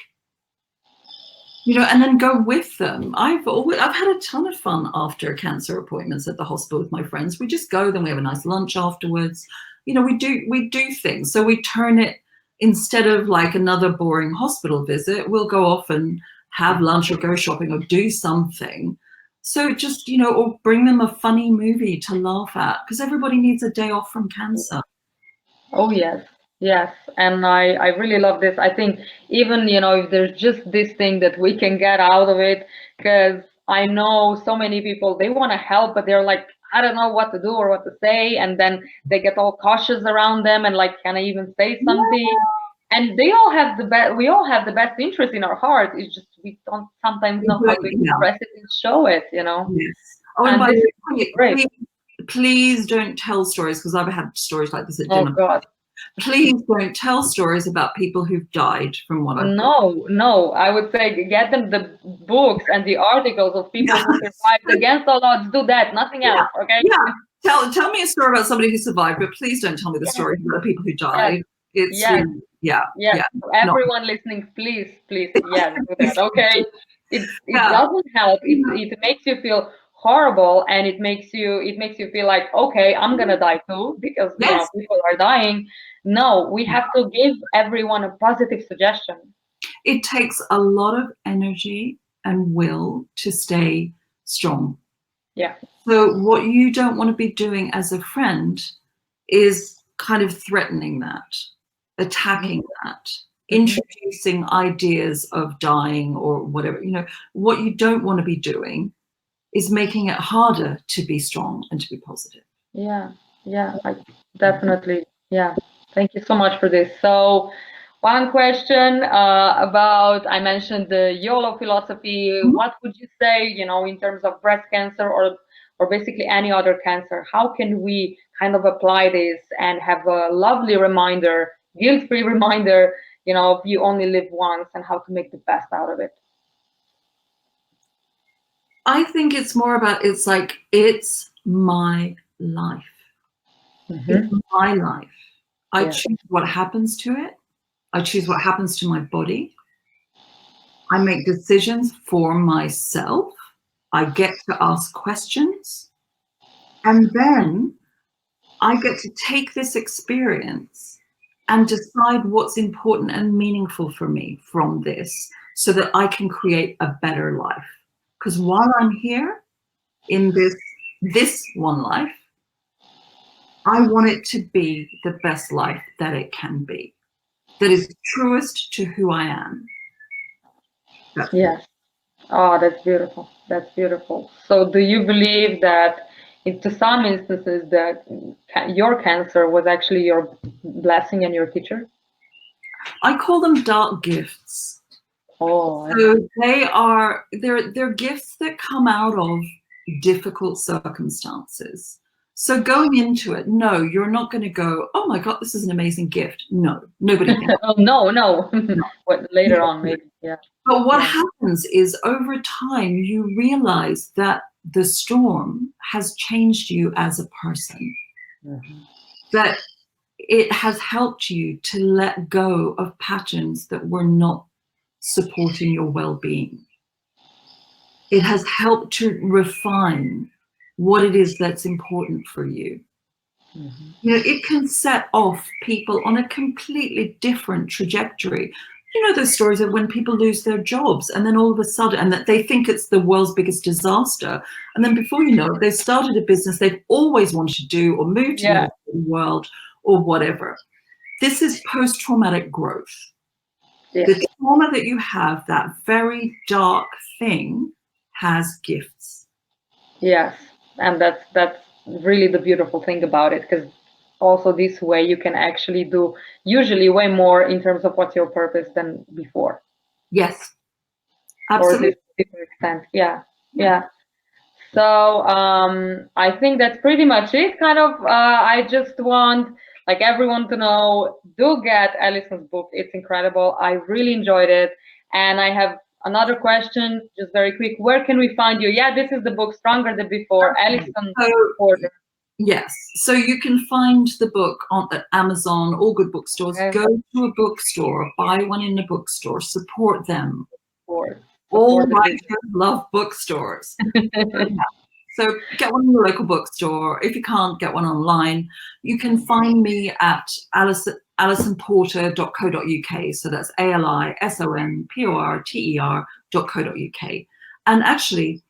And then go with them. I've had a ton of fun after cancer appointments at the hospital with my friends. We just go, then we have a nice lunch afterwards. We do things. So we turn it, instead of like another boring hospital visit, we'll go off and have lunch or go shopping or do something. So just, or bring them a funny movie to laugh at, because everybody needs a day off from cancer. Oh, yes. Yes. And I really love this. I think even, if there's just this thing that we can get out of it, because I know so many people, they want to help, but they're like, I don't know what to do or what to say. And then they get all cautious around them and like, can I even say something? Yeah. And they all have we all have the best interest in our heart. It's just we don't sometimes know how to express it and show it, Yes. Oh, and by the way, great. Please don't tell stories, because I've had stories like this at dinner. Oh, God. Please don't tell stories about people who've died from what I've No. I would say get them the books and the articles of people who survived against all odds. Do that, nothing else, okay? Yeah. Tell me a story about somebody who survived, but please don't tell me the story about the people who died. It's yeah. So everyone listening, please, do that. Okay. It doesn't help. It makes you feel horrible, and it makes you feel like, okay, I'm gonna die too, because people are dying. No, we have to give everyone a positive suggestion. It takes a lot of energy and will to stay strong. Yeah. So what you don't want to be doing as a friend is kind of threatening that, attacking that, introducing ideas of dying or whatever. What you don't want to be doing is making it harder to be strong and to be positive. Yeah, I definitely. Yeah, thank you so much for this. So, one question about, I mentioned the YOLO philosophy. What would you say, in terms of breast cancer or basically any other cancer? How can we kind of apply this and have a lovely reminder, guilt-free reminder, of you only live once, and how to make the best out of it? I think it's more about, it's my life. It's my life. I choose what happens to it. I choose what happens to my body. I make decisions for myself. I get to ask questions. And then I get to take this experience and decide what's important and meaningful for me from this, so that I can create a better life. Because while I'm here in this one life, I want it to be the best life that it can be, that is truest to who I am. Yes. Oh, that's beautiful. That's beautiful. So do you believe that to some instances that your cancer was actually your blessing and your teacher? I call them dark gifts. Oh. So they're gifts that come out of difficult circumstances. So going into it, no, you're not going to go, oh my God, this is an amazing gift. No, nobody thinks. Oh, no. But later on, maybe, yeah. But what happens is, over time, you realize that the storm has changed you as a person. That it has helped you to let go of patterns that were not supporting your well-being. It has helped to refine what it is that's important for you. Mhm. You know, it can set off people on a completely different trajectory. You know those stories of when people lose their jobs and then all of a sudden, and that they think it's the world's biggest disaster. And then before you know it, they've started a business they've always wanted to do, or moved to Yeah. the world, or whatever. This is post-traumatic growth. Yes. The trauma that you have, that very dark thing, has gifts. Yes, and that's really the beautiful thing about it, because also this way you can actually do usually way more in terms of what's your purpose than before, Yes, or absolutely. this extent. Yeah, yeah. So I think that's pretty much it. Kind of, I just want like everyone to know, do get Alison's book. It's incredible. I really enjoyed it. And I have another question, just very quick. Where can we find you? Yeah, this is the book, Stronger Than Before, Alison Porter. Yes, so you can find the book on Amazon, all good bookstores. Okay. Go to a bookstore, buy one in a bookstore, support them. Support All the writers business. love bookstores. So get one in your local bookstore. If you can't get one online, you can find me at alisonporter.co.uk. So that's ALISONPORTER.co.uk. And actually,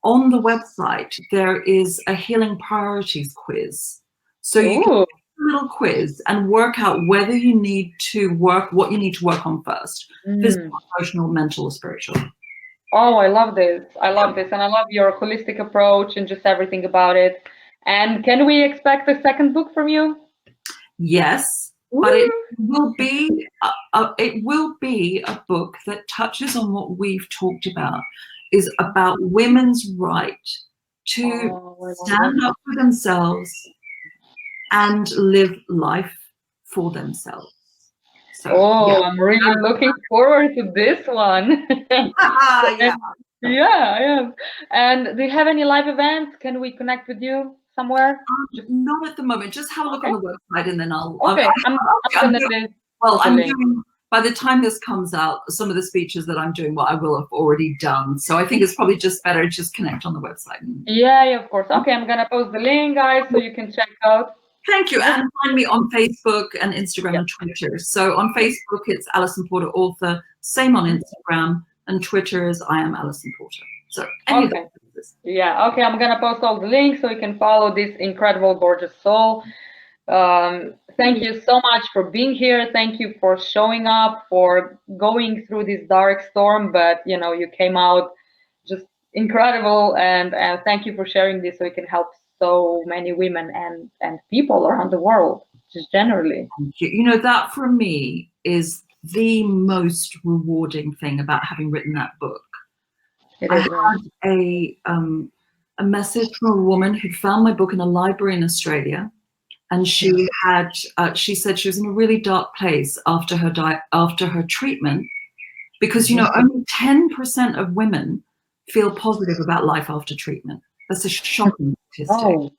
on the website, there is a healing priorities quiz. So you can take a little quiz and work out whether you need to work, what you need to work on first, physical, emotional, mental, or spiritual. Oh, I love this. I love this. And I love your holistic approach and just everything about it. And can we expect a second book from you? Yes, but it will be a book that touches on what we've talked about, is about women's right to stand up for themselves and live life for themselves. So, yeah. I'm really looking forward to this one. Yeah. Yeah, I am. And do you have any live events? Can we connect with you somewhere? Not at the moment. Just have a look on the website, and then I'll. Okay, I'm definitely. Well, I'm doing. By the time this comes out, some of the speeches that I'm doing, well, I will have already done. So I think it's probably just better to just connect on the website. Yeah, of course. Okay, I'm gonna post the link, guys, so you can check out. Thank you. And find me on Facebook and Instagram and Twitter. So on Facebook, it's Alison Porter Author. Same on Instagram, and Twitter is I am Alison Porter. So okay. Yeah, okay, I'm gonna post all the links so you can follow this incredible, gorgeous soul. Thank you so much for being here. Thank you for showing up, for going through this dark storm, but you know, you came out just incredible, and thank you for sharing this so it can help so many women and people around the world, just generally. You know, that for me is the most rewarding thing about having written that book. I had a message from a woman who'd found my book in a library in Australia, and she had she said she was in a really dark place after her treatment, because you know only 10% of women feel positive about life after treatment. That's a shocking statistic. Oh,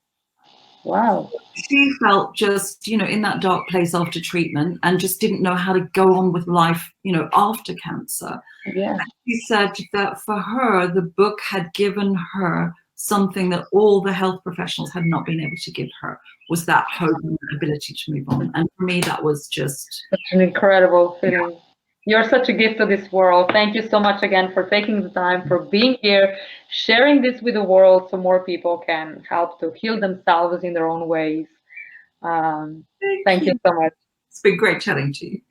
wow. She felt just, you know, in that dark place after treatment and just didn't know how to go on with life, you know, after cancer. Yeah. And she said that for her, the book had given her something that all the health professionals had not been able to give her, was that hope and the ability to move on. And for me, that was just such an incredible feeling. Yeah. You're such a gift to this world. Thank you so much again for taking the time, for being here, sharing this with the world so more people can help to heal themselves in their own ways. Thank you so much. It's been great chatting to you.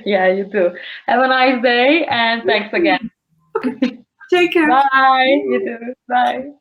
Yeah, you too. Have a nice day, and thanks again. Take care. Bye. You too. Bye.